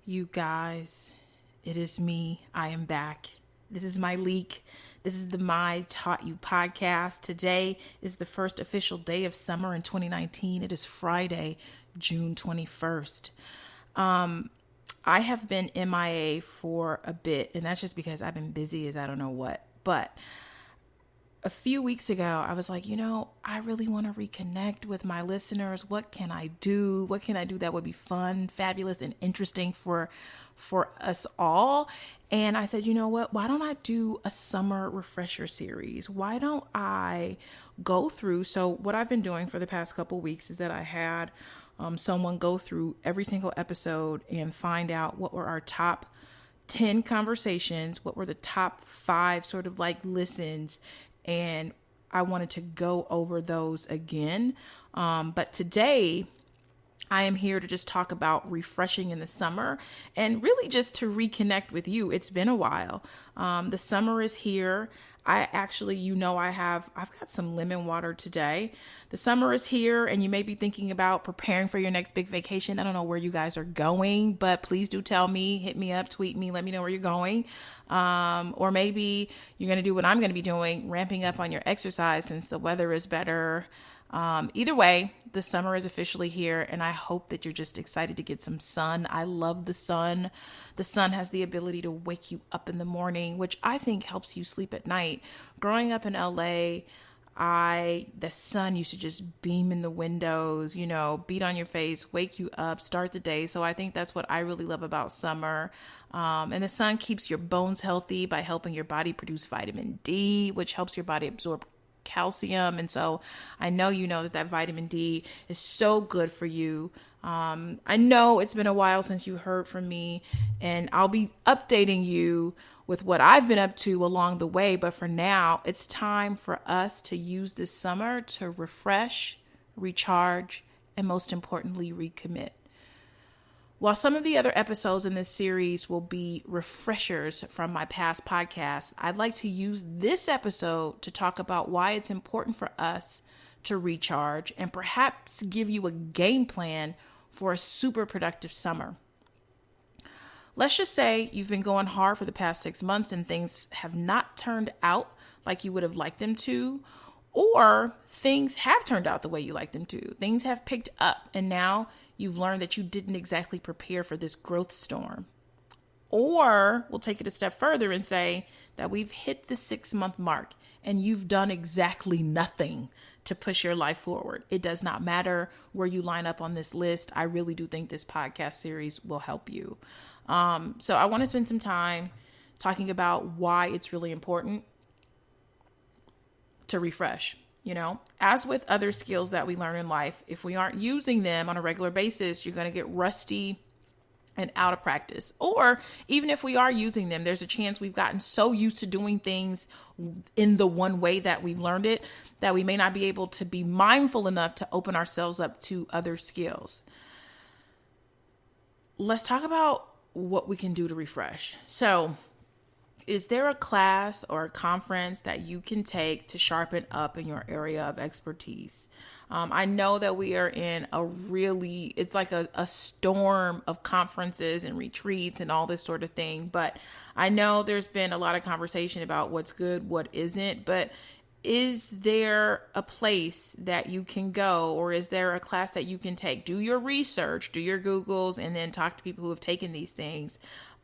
You guys, it is me. I am back. This is my leak. This is the My Taught You podcast. Today is the first official day of summer in 2019. It is Friday, June 21st. I have been MIA for a bit, and that's just because I've been busy as I don't know what. But a few weeks ago, I was like, I really want to reconnect with my listeners. What can I do? What can I do that would be fun, fabulous, and interesting for us all? And I said, you know what? Why don't I do a summer refresher series? Why don't I go through? So what I've been doing for the past couple weeks is that I had someone go through every single episode and find out what were our top 10 conversations, what were the top 5 sort of like listens, and I wanted to go over those again. But today I am here to just talk about refreshing in the summer and really just to reconnect with you. It's been a while. The summer is here. I actually, I've got some lemon water today. The summer is here and you may be thinking about preparing for your next big vacation. I don't know where you guys are going, but please do tell me, hit me up, tweet me, let me know where you're going. Or maybe you're going to do what I'm going to be doing, ramping up on your exercise since the weather is better. Either way, the summer is officially here and I hope that you're just excited to get some sun. I love the sun. The sun has the ability to wake you up in the morning, which I think helps you sleep at night. Growing up in LA, the sun used to just beam in the windows, beat on your face, wake you up, start the day. So I think that's what I really love about summer. And the sun keeps your bones healthy by helping your body produce vitamin D, which helps your body absorb calcium. And so I know that vitamin D is so good for you. I know it's been a while since you heard from me, and I'll be updating you with what I've been up to along the way. But for now, it's time for us to use this summer to refresh, recharge, and most importantly, recommit. While some of the other episodes in this series will be refreshers from my past podcasts, I'd like to use this episode to talk about why it's important for us to recharge and perhaps give you a game plan for a super productive summer. Let's just say you've been going hard for the past 6 months and things have not turned out like you would have liked them to, or things have turned out the way you like them to. Things have picked up and now you've learned that you didn't exactly prepare for this growth storm. Or we'll take it a step further and say that we've hit the 6-month mark and you've done exactly nothing to push your life forward. It does not matter where you line up on this list. I really do think this podcast series will help you. So I want to spend some time talking about why it's really important to refresh. As with other skills that we learn in life, if we aren't using them on a regular basis, you're going to get rusty and out of practice. Or even if we are using them, there's a chance we've gotten so used to doing things in the one way that we've learned it that we may not be able to be mindful enough to open ourselves up to other skills. Let's talk about what we can do to refresh. So, is there a class or a conference that you can take to sharpen up in your area of expertise? I know that we are in it's like a storm of conferences and retreats and all this sort of thing. But I know there's been a lot of conversation about what's good, what isn't. But is there a place that you can go, or is there a class that you can take? Do your research, do your Googles, and then talk to people who have taken these things.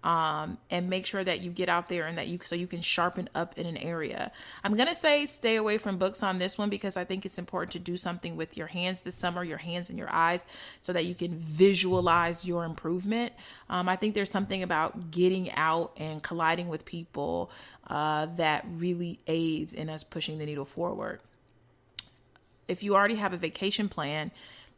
And make sure that you get out there and so you can sharpen up in an area. I'm going to say stay away from books on this one because I think it's important to do something with your hands this summer, your hands and your eyes, so that you can visualize your improvement. I think there's something about getting out and colliding with people that really aids in us pushing the needle forward. If you already have a vacation plan,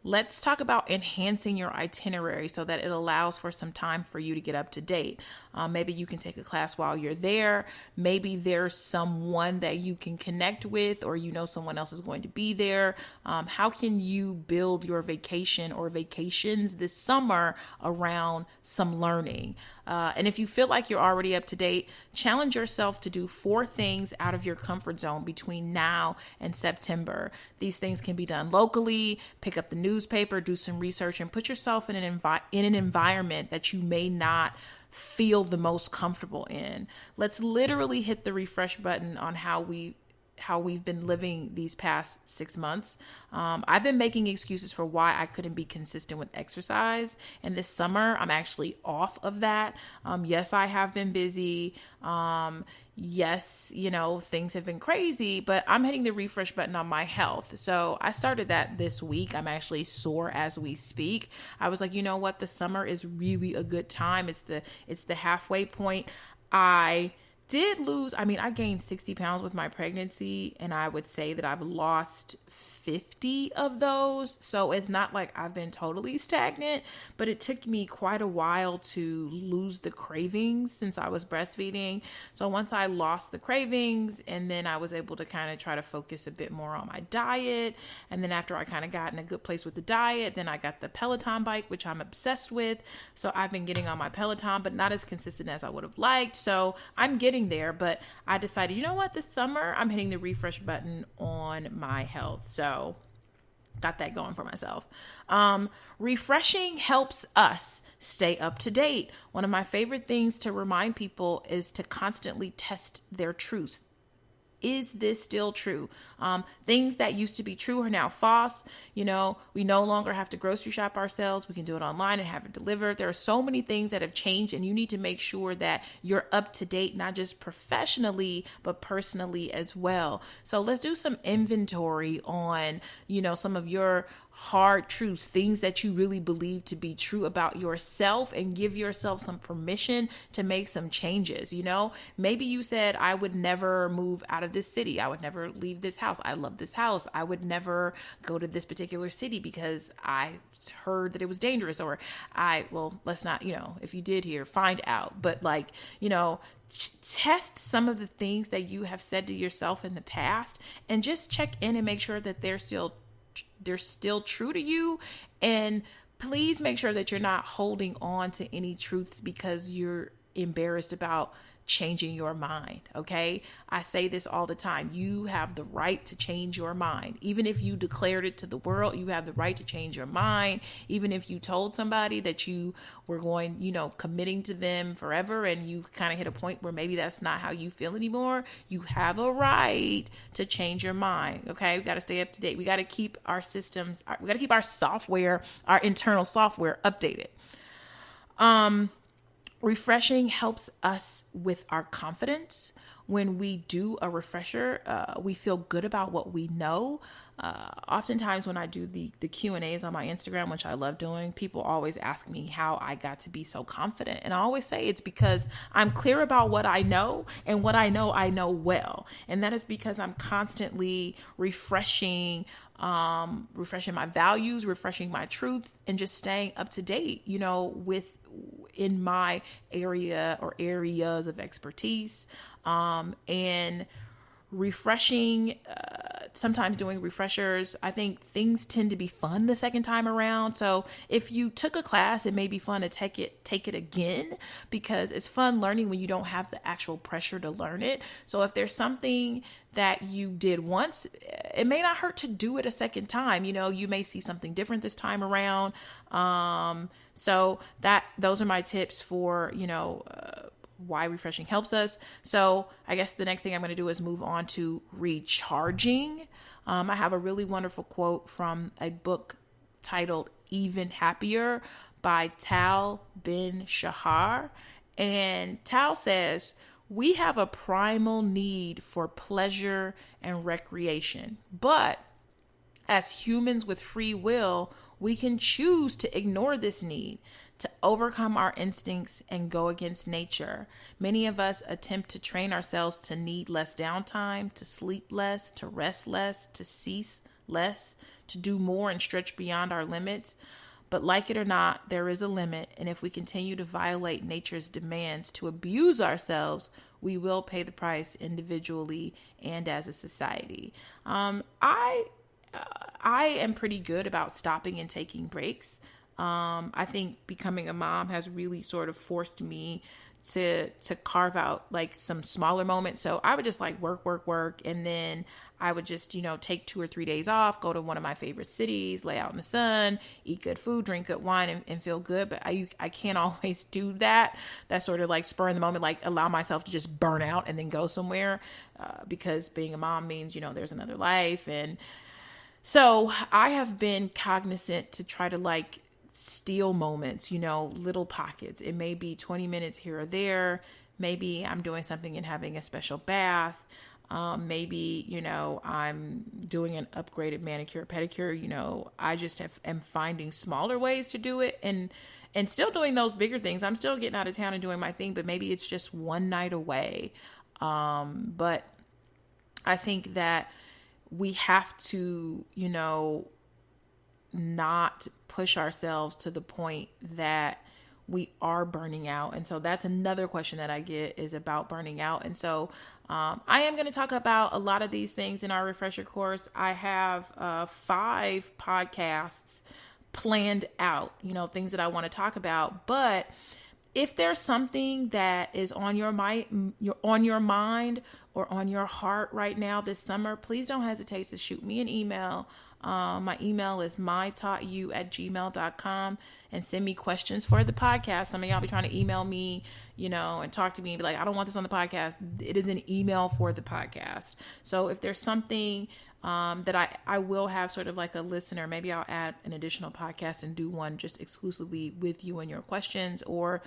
let's talk about enhancing your itinerary so that it allows for some time for you to get up to date. Maybe you can take a class while you're there. Maybe there's someone that you can connect with, or someone else is going to be there. How can you build your vacation or vacations this summer around some learning? And if you feel like you're already up to date, challenge yourself to do 4 things out of your comfort zone between now and September. These things can be done locally. Pick up the newspaper, do some research, and put yourself in an environment that you may not feel the most comfortable in. Let's literally hit the refresh button on how we've been living these past 6 months. I've been making excuses for why I couldn't be consistent with exercise. And this summer, I'm actually off of that. Yes, I have been busy. Yes, things have been crazy, but I'm hitting the refresh button on my health. So I started that this week. I'm actually sore as we speak. I was like, you know what? The summer is really a good time. It's the halfway point. I gained 60 pounds with my pregnancy, and I would say that I've lost 50 of those. So it's not like I've been totally stagnant, but it took me quite a while to lose the cravings since I was breastfeeding. So once I lost the cravings, and then I was able to kind of try to focus a bit more on my diet. And then after I kind of got in a good place with the diet, then I got the Peloton bike, which I'm obsessed with. So I've been getting on my Peloton, but not as consistent as I would have liked. So I'm getting there, but I decided, you know what, this summer I'm hitting the refresh button on my health. So got that going for myself. Refreshing helps us stay up to date. One of my favorite things to remind people is to constantly test their truths. Is this still true? Things that used to be true are now false. We no longer have to grocery shop ourselves. We can do it online and have it delivered. There are so many things that have changed, and you need to make sure that you're up to date, not just professionally, but personally as well. So let's do some inventory on, some of your hard truths, things that you really believe to be true about yourself, and give yourself some permission to make some changes. Maybe you said, I would never move out of this city. I would never leave this house. I love this house. I would never go to this particular city because I heard that it was dangerous, or let's not, if you did hear, find out. But test some of the things that you have said to yourself in the past, and just check in and make sure that they're still true to you. And please make sure that you're not holding on to any truths because you're embarrassed about changing your mind. Okay. I say this all the time. You have the right to change your mind. Even if you declared it to the world, you have the right to change your mind. Even if you told somebody that you were going, committing to them forever, and you kind of hit a point where maybe that's not how you feel anymore, you have a right to change your mind. Okay. We got to stay up to date. We got to keep our systems, we got to keep our software, our internal software updated. Refreshing helps us with our confidence. When we do a refresher, we feel good about what we know. Oftentimes when I do the Q&As on my Instagram, which I love doing, people always ask me how I got to be so confident. And I always say it's because I'm clear about what I know, and what I know well. And that is because I'm constantly refreshing my values, refreshing my truth, and just staying up to date, in my area or areas of expertise, and refreshing, sometimes doing refreshers. I think things tend to be fun the second time around. So if you took a class, it may be fun to take it again, because it's fun learning when you don't have the actual pressure to learn it. So if there's something that you did once, it may not hurt to do it a second time. You may see something different this time around. So those are my tips for, why refreshing helps us. So I guess the next thing I'm going to do is move on to recharging. I have a really wonderful quote from a book titled Even Happier by Tal Ben-Shahar. And Tal says, we have a primal need for pleasure and recreation, but as humans with free will, we can choose to ignore this need, to overcome our instincts and go against nature. Many of us attempt to train ourselves to need less downtime, to sleep less, to rest less, to cease less, to do more and stretch beyond our limits. But like it or not, there is a limit. And if we continue to violate nature's demands to abuse ourselves, we will pay the price individually and as a society. I am pretty good about stopping and taking breaks. I think becoming a mom has really sort of forced me to carve out like some smaller moments. So I would just like work, and then I would just, take 2 or 3 days off, go to one of my favorite cities, lay out in the sun, eat good food, drink good wine, and feel good. But I can't always do that. That sort of like spur in the moment, like allow myself to just burn out and then go somewhere, because being a mom means, there's another life. And so I have been cognizant to try to like steal moments, little pockets. It may be 20 minutes here or there. Maybe I'm doing something and having a special bath. Maybe, I'm doing an upgraded manicure, pedicure. I just am finding smaller ways to do it and still doing those bigger things. I'm still getting out of town and doing my thing, but maybe it's just one night away. But I think that we have to, not push ourselves to the point that we are burning out. And so that's another question that I get is about burning out. And so I am going to talk about a lot of these things in our refresher course. I have 5 podcasts planned out, things that I want to talk about. But if there's something that is on your mind or on your heart right now this summer, please don't hesitate to shoot me an email. My email is mytaughtyou@gmail.com, and send me questions for the podcast. Some of y'all be trying to email me, and talk to me and be like, I don't want this on the podcast. It is an email for the podcast. So if there's something that I will have sort of like a listener, maybe I'll add an additional podcast and do one just exclusively with you and your questions, or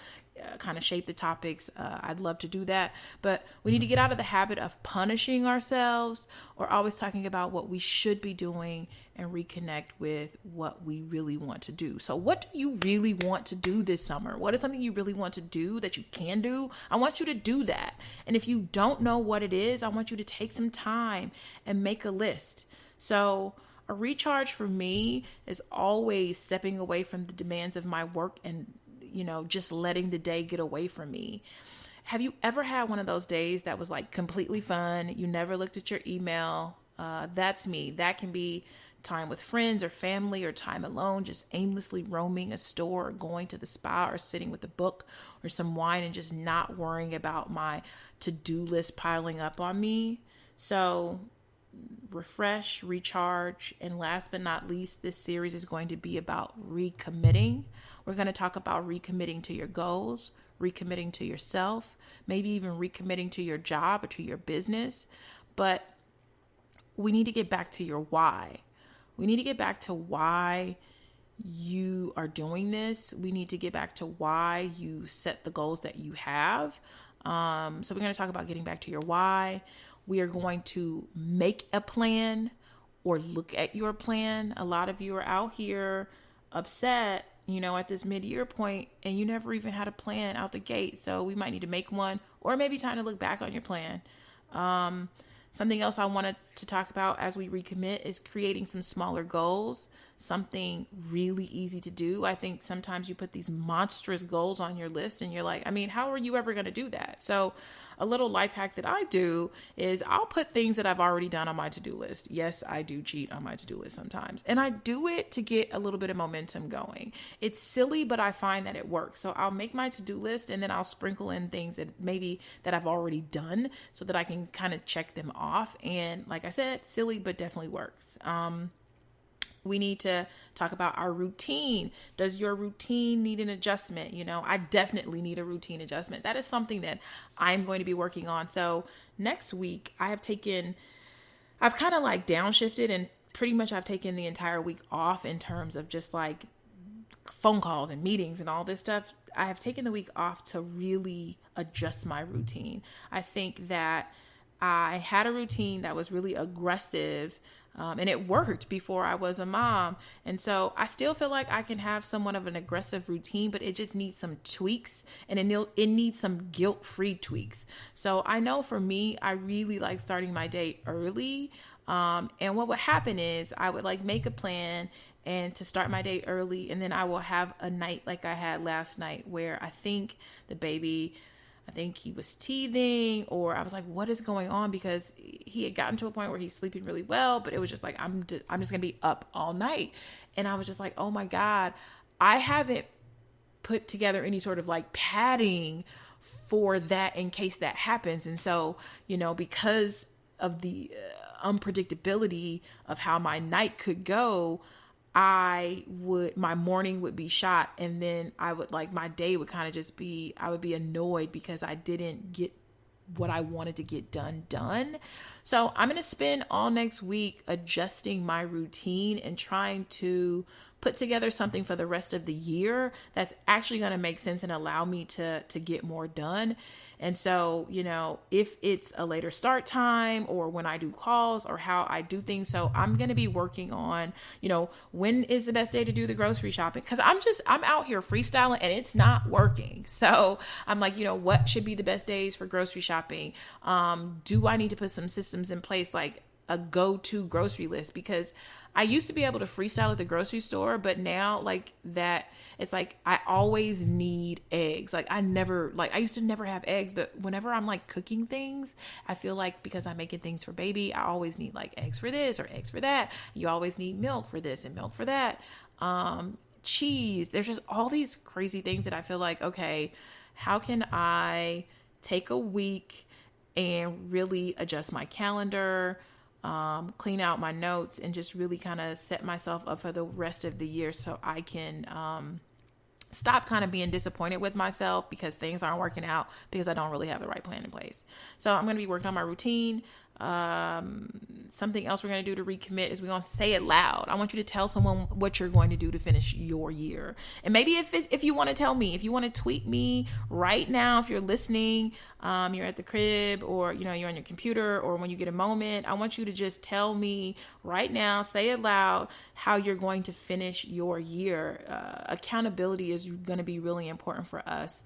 kind of shape the topics. I'd love to do that, but we need to get out of the habit of punishing ourselves or always talking about what we should be doing and reconnect with what we really want to do. So what do you really want to do this summer? What is something you really want to do that you can do? I want you to do that. And if you don't know what it is, I want you to take some time and make a list. So a recharge for me is always stepping away from the demands of my work and, just letting the day get away from me. Have you ever had one of those days that was like completely fun? You never looked at your email. That's me. That can be time with friends or family, or time alone, just aimlessly roaming a store, or going to the spa, or sitting with a book or some wine and just not worrying about my to-do list piling up on me. So refresh, recharge, and last but not least, this series is going to be about recommitting. We're going to talk about recommitting to your goals, recommitting to yourself, maybe even recommitting to your job or to your business. But we need to get back to your why. We need to get back to why you are doing this. We need to get back to why you set the goals that you have. So we're going to talk about getting back to your why. We are going to make a plan or look at your plan. A lot of you are out here upset, at this mid-year point, and you never even had a plan out the gate. So we might need to make one, or maybe time to look back on your plan. Something else I wanted to talk about as we recommit is creating some smaller goals, something really easy to do. I think sometimes you put these monstrous goals on your list and you're like, how are you ever going to do that? So a little life hack that I do is I'll put things that I've already done on my to-do list. Yes, I do cheat on my to-do list sometimes. And I do it to get a little bit of momentum going. It's silly, but I find that it works. So I'll make my to-do list and then I'll sprinkle in things that I've already done so that I can kind of check them off. And like I said, silly, but definitely works. We need to talk about our routine. Does your routine need an adjustment? I definitely need a routine adjustment. That is something that I'm going to be working on. So next week I've kind of like downshifted, and pretty much I've taken the entire week off in terms of just like phone calls and meetings and all this stuff. I have taken the week off to really adjust my routine. I think that I had a routine that was really aggressive, and it worked before I was a mom. And so I still feel like I can have somewhat of an aggressive routine, but it just needs some tweaks, and it needs some guilt-free tweaks. So I know for me, I really like starting my day early. And what would happen is I would like make a plan and to start my day early. And then I will have a night like I had last night where I think he was teething, or I was like, what is going on? Because he had gotten to a point where he's sleeping really well, but it was just like, I'm just going to be up all night. And I was just like, oh my God, I haven't put together any sort of like padding for that in case that happens. And so, because of the unpredictability of how my night could go, my morning would be shot, and then my day would kind of just be, I would be annoyed because I didn't get what I wanted to get done. So I'm going to spend all next week adjusting my routine and trying to put together something for the rest of the year that's actually going to make sense and allow me to get more done. And so, if it's a later start time or when I do calls or how I do things. So I'm going to be working on, when is the best day to do the grocery shopping? Cause I'm out here freestyling and it's not working. So I'm like, what should be the best days for grocery shopping? Do I need to put some systems in place, like a go-to grocery list? Because I used to be able to freestyle at the grocery store, but now like that, it's like I always need eggs. I used to never have eggs, but whenever I'm like cooking things, I feel like because I'm making things for baby, I always need like eggs for this or eggs for that. You always need milk for this and milk for that. Cheese. There's just all these crazy things that I feel like, okay, how can I take a week and really adjust my calendar, clean out my notes, and just really kind of set myself up for the rest of the year so I can stop kind of being disappointed with myself because things aren't working out because I don't really have the right plan in place. So I'm going to be working on my routine. Something else we're going to do to recommit is we're going to say it loud. I want you to tell someone what you're going to do to finish your year. And maybe if you want to tell me, if you want to tweet me right now, if you're listening, you're at the crib or, you're on your computer or when you get a moment, I want you to just tell me right now, say it loud, how you're going to finish your year. Accountability is going to be really important for us,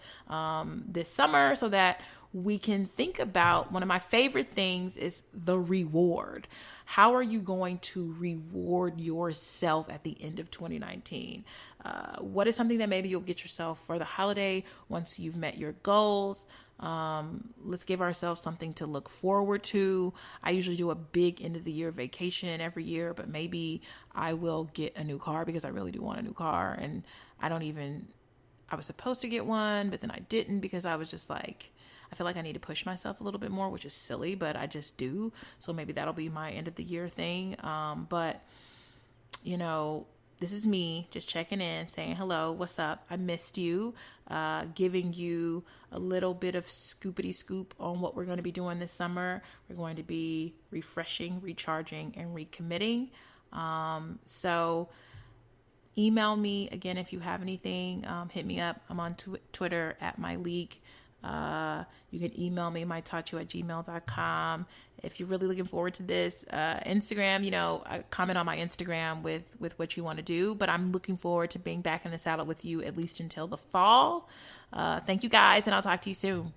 this summer so that we can think about, one of my favorite things is the reward. How are you going to reward yourself at the end of 2019? What is something that maybe you'll get yourself for the holiday once you've met your goals? Let's give ourselves something to look forward to. I usually do a big end of the year vacation every year, but maybe I will get a new car because I really do want a new car. And I was supposed to get one, but then I didn't because I was just like, I feel like I need to push myself a little bit more, which is silly, but I just do. So maybe that'll be my end of the year thing. But this is me just checking in, saying hello, what's up? I missed you, giving you a little bit of scoopity scoop on what we're going to be doing this summer. We're going to be refreshing, recharging, and recommitting. So email me again if you have anything. Hit me up. I'm on Twitter at myleak. You can email me, mytaughtyou@gmail.com. If you're really looking forward to this, Instagram, comment on my Instagram with what you want to do, but I'm looking forward to being back in the saddle with you at least until the fall. Thank you guys, and I'll talk to you soon.